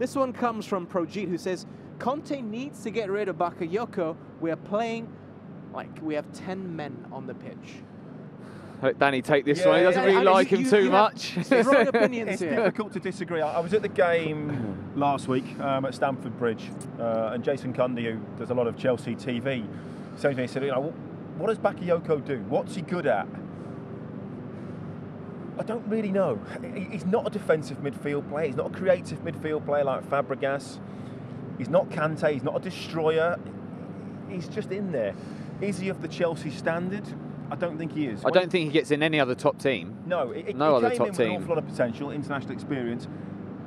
This one comes from Projit, who says, Conte needs to get rid of Bakayoko. We are playing like we have 10 men on the pitch. Let Danny take this one. He doesn't really like him too much. Strong opinions It's here. difficult to disagree. I was at the game last week at Stamford Bridge, and Jason Cundy, who does a lot of Chelsea TV, said to me, he said, what does Bakayoko do? What's he good at? I don't really know. He's not a defensive midfield player. He's not a creative midfield player like Fabregas. He's not Kante. He's not a destroyer. He's just in there. Is he of the Chelsea standard? I don't think he is. I don't think he gets in any other top team. No, he no other came top in with team. an awful lot of potential, international experience,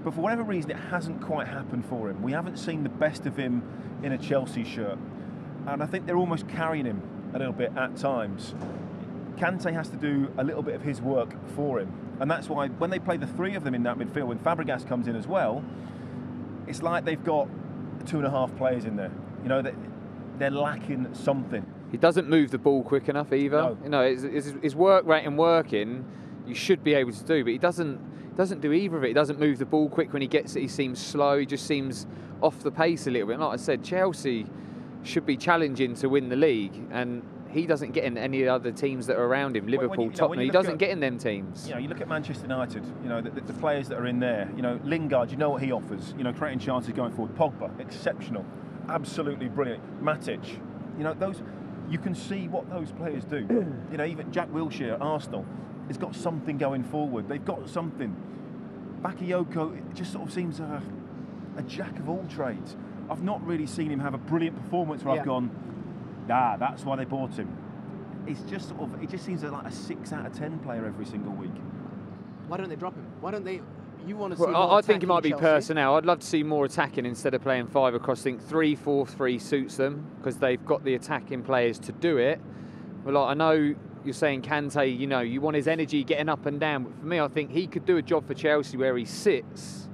but for whatever reason it hasn't quite happened for him. We haven't seen the best of him in a Chelsea shirt, and I think they're almost carrying him a little bit at times. Kante has to do a little bit of his work for him, and that's why when they play the three of them in that midfield, when Fabregas comes in as well, it's like they've got 2.5 players in there. You know, they're lacking something. He doesn't move the ball quick enough either. No. You know, his work rate and working, you should be able to do, but he doesn't do either of it. He doesn't move the ball quick when he gets it. He seems slow. He just seems off the pace a little bit. And like I said, Chelsea should be challenging to win the league, and he doesn't get in any other teams that are around him. Liverpool, Tottenham, he doesn't get in them teams. You look at Manchester United. The players that are in there. Lingard, you know what he offers. Creating chances going forward. Pogba, exceptional, absolutely brilliant. Matic, those. You can see what those players do. Even Jack Wilshere at Arsenal has got something going forward. They've got something. Bakayoko, it just sort of seems a jack of all trades. I've not really seen him have a brilliant performance where I've gone, that's why they bought him. It's just it just seems like a 6 out of 10 player every single week. Why don't they drop him? Why don't they? You want to see? Well, more I think it might be Chelsea? personnel. I'd love to see more attacking instead of playing 5 across. I think 3-4-3 suits them because they've got the attacking players to do it. But I know you're saying Kante, you want his energy getting up and down. But for me, I think he could do a job for Chelsea where he sits,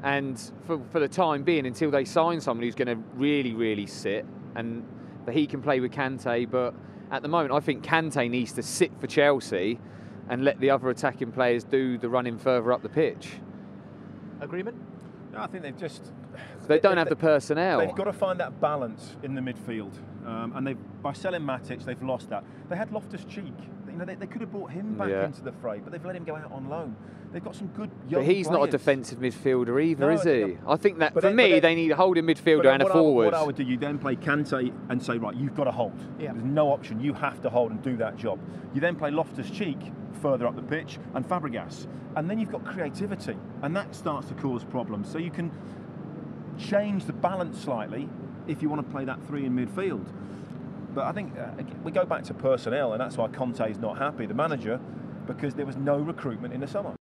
and for the time being, until they sign someone who's going to really, really sit, and that he can play with Kante. But at the moment, I think Kante needs to sit for Chelsea and let the other attacking players do the running further up the pitch. Agreement? No, I think They don't have the personnel. They've got to find that balance in the midfield, and by selling Matic, they've lost that. They had Loftus-Cheek. They could have brought him back into the fray, but they've let him go out on loan. They've got some good young But he's players. not a defensive midfielder either, No, is he? I think that but for then- me, but then- they need a holding midfielder and a forward. What I would do, you then play Kante and say, right, you've got to hold. Yeah. There's no option. You have to hold and do that job. You then play Loftus-Cheek further up the pitch and Fabregas, and then you've got creativity, and that starts to cause problems. So you can change the balance slightly if you want to play that 3 in midfield. But I think we go back to personnel, and that's why Conte is not happy, the manager, because there was no recruitment in the summer.